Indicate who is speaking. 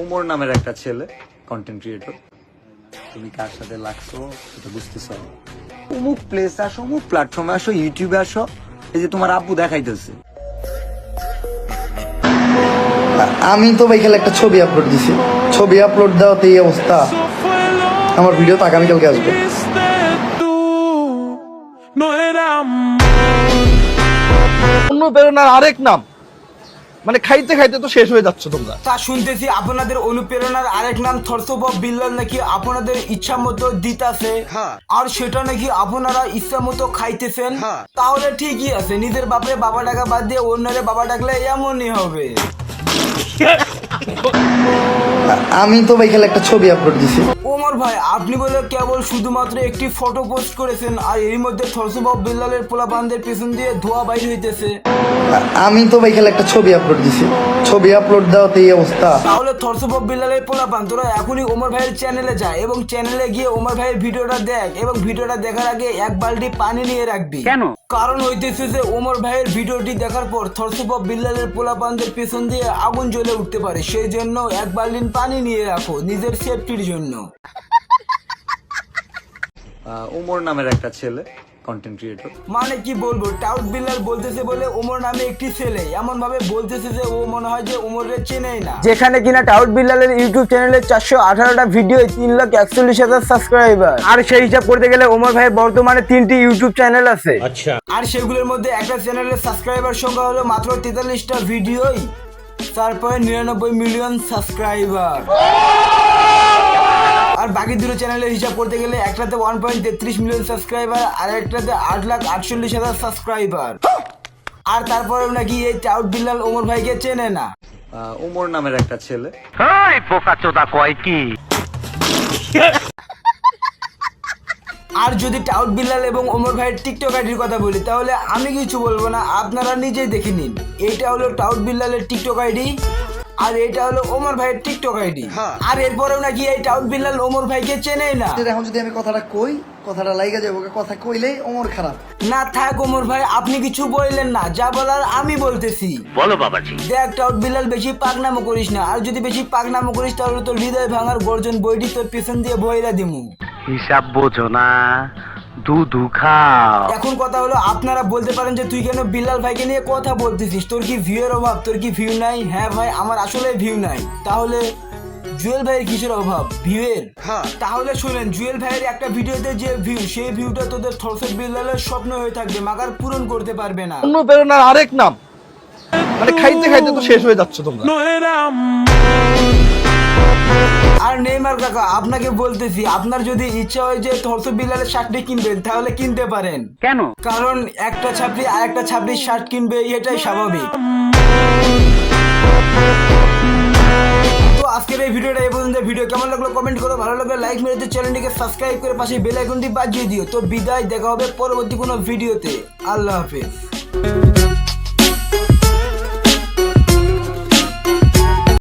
Speaker 1: ওমর নামের একটা ছেলে, কন্টেন্ট ক্রিয়েটর। তুমি কার সাথে লাগছো সেটা বুঝতেছ না। অমুক প্লেস আসো, অমুক প্ল্যাটফর্মে আসো, ইউটিউবে আসো, এই যে তোমার আব্বু দেখাইতেছে।
Speaker 2: আমি তো ভাই খেলে একটা ছবি আপলোড দিছি, ছবি আপলোড দেওয়াতে এই অবস্থা। আমার ভিডিও তো আগামীকালকে আসবে। অনুপ্রেরণার আরেক নাম, মানে খাইতে খাইতে তো শেষ হয়ে যাচ্ছ তোমরা।
Speaker 3: তা শুনতেছি আপনাদের অনুপ্রেরণার আরেক নাম থরসব বিল্লাল নাকি আপনাদের ইচ্ছা মতো দিতাছে, আর সেটা নাকি আপনারা ইচ্ছা মতো খাইতেছেন। তাহলে ঠিকই আছে, নিজের বাপরে বাবা ডাকা বাদ দিয়ে অন্যরে বাবা ডাকলে এমনই হবে।
Speaker 2: আমি তো ভাই খেলে একটা ছবি আপলোড দিছি।
Speaker 3: ওমর ভাই, আপনি বলে কেবল শুধুমাত্র একটি ফটো পোস্ট করেছেন, আর এর মধ্যে থরসব বিল্লালের পোলাপানদের পেছন দিয়ে ধোয়া বাইর হইতেছে।
Speaker 2: আমি তো ভাই খেলে একটা ছবি আপলোড দিছি, ছবি আপলোড দেওয়াতে এই অবস্থা।
Speaker 3: তাহলে থরসব বিল্লালের পোলাপান তোরা এখনই ওমর ভাইয়ের চ্যানেলে যায় এবং চ্যানেলে গিয়ে ওমর ভাইয়ের ভিডিওটা দেখ, এবং ভিডিওটা দেখার আগে এক বালতি পানি নিয়ে রাখবি। কেন? কারণ হইতেছে যে ওমর ভাইয়ের ভিডিওটি দেখার পর থরসব বিল্লালের পোলাপানদের পেছন দিয়ে আগুন জ্বলে উঠতে পারে, সেই জন্য এক বালতি পানি নিয়ে রাখো নিজের সেফটির জন্য।
Speaker 1: ওমর নামের একটা ছেলে, কন্টেন্ট ক্রিয়েটর।
Speaker 3: মানে কি বলবো, টাউট বিল্লাল বলতেছে বলে ওমর নামে একটি ছেলে এমন ভাবে বলতেছে যে ও মনে হয় যে ওমরের চেনেই না, যেখানে কিনা টাউট বিল্লালের ইউটিউব চ্যানেলে 418টা ভিডিও, 3,41,000 সাবস্ক্রাইবার। আর সেই হিসাব করতে গেলে ওমর ভাইয়ের বর্তমানে 3টি ইউটিউব চ্যানেল আছে। আচ্ছা, আর সেগুলোর মধ্যে একটা চ্যানেলের সাবস্ক্রাইবার সংখ্যা হলো মাত্র 43টা ভিডিওই, 4.99 মিলিয়ন সাবস্ক্রাইবার। আর বাকি দুটো চ্যানেলের হিসাব করতে গেলে একটাতে 1.33 মিলিয়ন সাবস্ক্রাইবার আর একটাতে 8,48,000 সাবস্ক্রাইবার। আর তারপরেও নাকি এই টাউট বিল্লাল ওমর ভাইকে চেনে না।
Speaker 1: ওমর নামের একটা ছেলে।
Speaker 3: আর যদি টাউট বিল্লাল এবং ওমর ভাইয়ের টিকটক আইডির কথা বলি, তাহলে আমি কিছু বলবো না, আপনারা নিজেই দেখে নিন। এইটা হলো টাউট বিল্লালের টিকটক আইডি, আর এটা হলো ওমর ভাইয়ের টিকটক আইডি। আর এরপরেও নাকি এই টাউট বিল্লাল ওমর ভাইকে চেনেই না।
Speaker 2: এখন যদি আমি কথাটা কই, কথাটা লাইগা যাবো, কথা কইলেই ওমর খারাপ।
Speaker 3: না থাক ওমর ভাই, আপনি কিছু বললেন না, যা বলার আমি বলতেছি। বলো বাবাজি। দেখ টাউট বিল্লাল, বেশি পাকনামো করিস না, আর যদি বেশি পাকনামো করিস তাহলে তো হৃদয় ভাঙার গর্জন বইটি তোর পেছন দিয়ে বইরা দিমু।
Speaker 4: হিসাব বোঝো না, দুধু খাও।
Speaker 3: এখন কথা হলো, আপনারা বলতে পারেন যে তুই কেন বিল্লাল ভাইকে নিয়ে কথা বলতেছিস, তোর কি ভিউ এর অভাব, তোর কি ভিউ নাই? হ্যাঁ ভাই, আমার আসলে ভিউ নাই। তাহলে জুয়েল ভাইয়ের কিসের অভাব? ভিউ এর। তাহলে শুনেন, জুয়েল ভাইয়ের একটা ভিডিওতে যে ভিউ, সেই ভিউটা তোদের থরসব বিল্লালের স্বপ্ন হয়ে থাকবে, মাগার পূরণ করতে পারবে না।
Speaker 2: অনুপ্রেরণার আরেক নাম, মানে খাইতে খাইতে তো শেষ হয়ে যাচ্ছ তোমরা।
Speaker 3: আর নেইমার কাকা, আপনাকে বলতেছি, আপনার যদি ইচ্ছা হয় যে থরসব বিল্লালের শার্টটি কিনবেন, তাহলে কিনতে পারেন।
Speaker 4: কেন?
Speaker 3: কারণ একটা ছাপড়ি আর একটা ছাপড়ির শার্ট কিনবে, এটাই স্বাভাবিক। তো আজকের এই ভিডিওটা এই পর্যন্ত। ভিডিও কেমন লাগলো কমেন্ট করো, ভালো লাগলে লাইক মেরে দিয়ে চ্যানেলটিকে সাবস্ক্রাইব করে পাশে বেল আইকনটি বাজিয়ে দিও। তো বিদায়, দেখা হবে পরবর্তী কোনো ভিডিওতে। আল্লাহ হাফেজ।